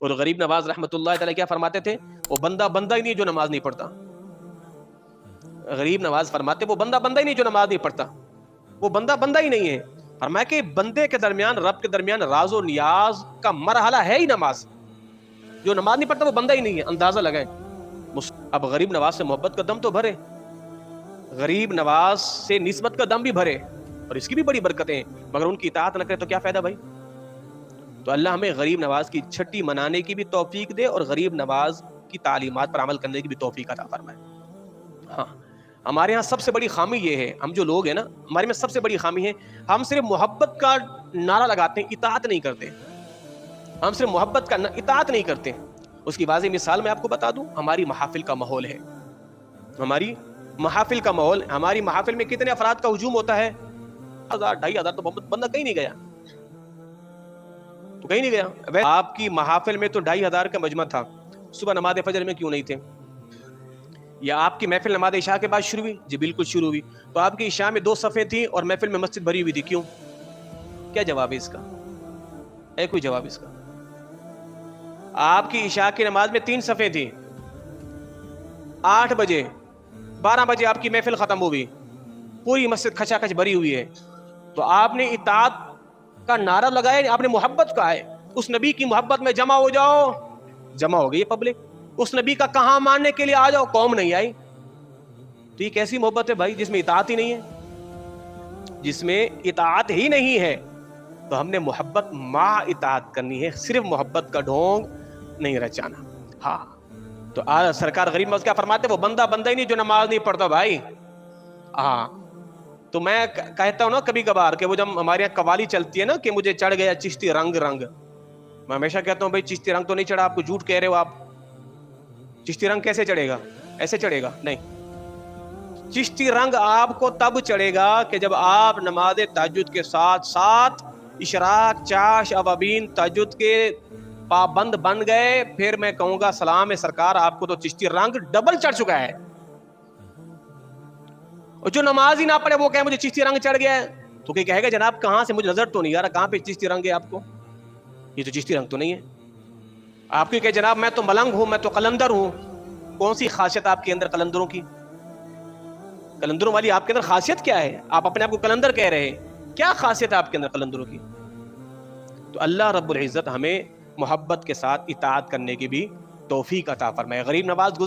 اور غریب نواز رحمۃ اللہ تعالی کیا فرماتے تھے؟ وہ بندہ بندہ ہی نہیں جو نماز نہیں پڑھتا. غریب نواز فرماتے وہ بندہ بندہ ہی نہیں جو نماز نہیں پڑھتا. وہ بندہ بندہ ہی نہیں ہے. فرمایا کہ بندے کے درمیان رب کے درمیان راز و نیاز کا مرحلہ ہے ہی نماز. جو نماز نہیں پڑھتا وہ بندہ ہی نہیں ہے. اندازہ لگائیں. اب غریب نواز سے محبت کا دم تو بھرے, غریب نواز سے نسبت کا دم بھی بھرے, اور اس کی بھی بڑی برکتیں ہیں, مگر ان کی اطاعت نہ کرے تو کیا فائدہ بھائی؟ تو اللہ ہمیں غریب نواز کی چھٹی منانے کی بھی توفیق دے اور غریب نواز کی تعلیمات پر عمل کرنے کی بھی توفیق عطا فرمائے. ہاں, ہمارے ہاں سب سے بڑی خامی یہ ہے, ہم جو لوگ ہیں نا, ہمارے میں سب سے بڑی خامی ہے, ہم صرف محبت کا نعرہ لگاتے ہیں, اطاعت نہیں کرتے. ہم صرف محبت کا اطاعت نہیں کرتے. اس کی واضح مثال میں آپ کو بتا دوں, ہماری محافل کا ماحول ہے. ہماری محافل کا ماحول, ہماری محافل میں کتنے افراد کا ہجوم ہوتا ہے؟ 1000 2500 تو بندہ کہیں نہیں گیا, تو کہیں نہیں گیا. آپ کی محافل میں تو 2500 کا مجمع تھا, صبح نماز فجر میں کیوں نہیں تھے؟ یا آپ کی محفل نماز عشاء کے بعد شروع ہوئی؟ جی بالکل شروع ہوئی. تو آپ کی عشاء میں 2 صفیں تھیں اور محفل میں مسجد بھری ہوئی تھی, کیوں؟ کیا جواب ہے اس کا؟ ہے کوئی جواب اس کا؟ آپ کی عشاء کی نماز میں 3 صفیں تھیں, 8 بجے 12 بجے آپ کی محفل ختم ہوئی, پوری مسجد کھچا کھچ بھری ہوئی ہے. تو آپ نے اطاعت کا نعرہ لگایا, آپ نے محبت کا ہے, اس نبی کی محبت میں جمع ہو جاؤ. جمع ہو گئی پبلک, اس نبی کا کہاں ماننے کے لیے آ جاؤ, قوم نہیں آئی. تو یہ کیسی محبت ہے بھائی جس میں اطاعت ہی نہیں ہے؟ جس میں اطاعت ہی نہیں ہے تو ہم نے محبت مع اطاعت کرنی ہے, صرف محبت کا ڈھونگ نہیں رچانا. ہاں, تو سرکار غریب نواز کیا فرماتے, وہ بندہ بندہ ہی نہیں جو نماز نہیں پڑھتا بھائی. ہاں, تو میں کہتا ہوں نا کبھی کبھار کہ وہ جب ہمارے یہاں قوالی چلتی ہے نا کہ مجھے چڑھ گیا چشتی رنگ رنگ, میں ہمیشہ کہتا ہوں بھائی چشتی رنگ تو نہیں چڑھا, آپ کو جھوٹ کہہ رہے ہو. آپ چشتی رنگ کیسے چڑھے گا؟ ایسے چڑھے گا نہیں. چشتی رنگ آپ کو تب چڑھے گا کہ جب آپ نماز تہجد کے ساتھ ساتھ اشراق چاش اوابین تہجد کے پابند بن گئے, پھر میں کہوں گا سلام سرکار آپ کو تو چشتی رنگ ڈبل چڑھ چکا ہے. اور جو نماز ہی نہ پڑھے وہ کہے مجھے چشتی رنگ چڑھ گیا ہے, تو کہ کہے گا جناب کہاں سے, مجھے نظر تو نہیں آ رہا کہاں پہ چشتی رنگ ہے آپ کو, یہ تو چشتی رنگ تو نہیں ہے. آپ کو کہ جناب میں تو ملنگ ہوں, میں تو قلندر ہوں. کون سی خاصیت آپ کے اندر قلندروں کی؟ قلندروں والی آپ کے اندر خاصیت کیا ہے؟ آپ اپنے آپ کو قلندر کہہ رہے ہیں, کیا خاصیت ہے آپ کے اندر قلندروں کی؟ تو اللہ رب العزت ہمیں محبت کے ساتھ اطاعت کرنے کی بھی توفیق عطا فرمائے. غریب نواز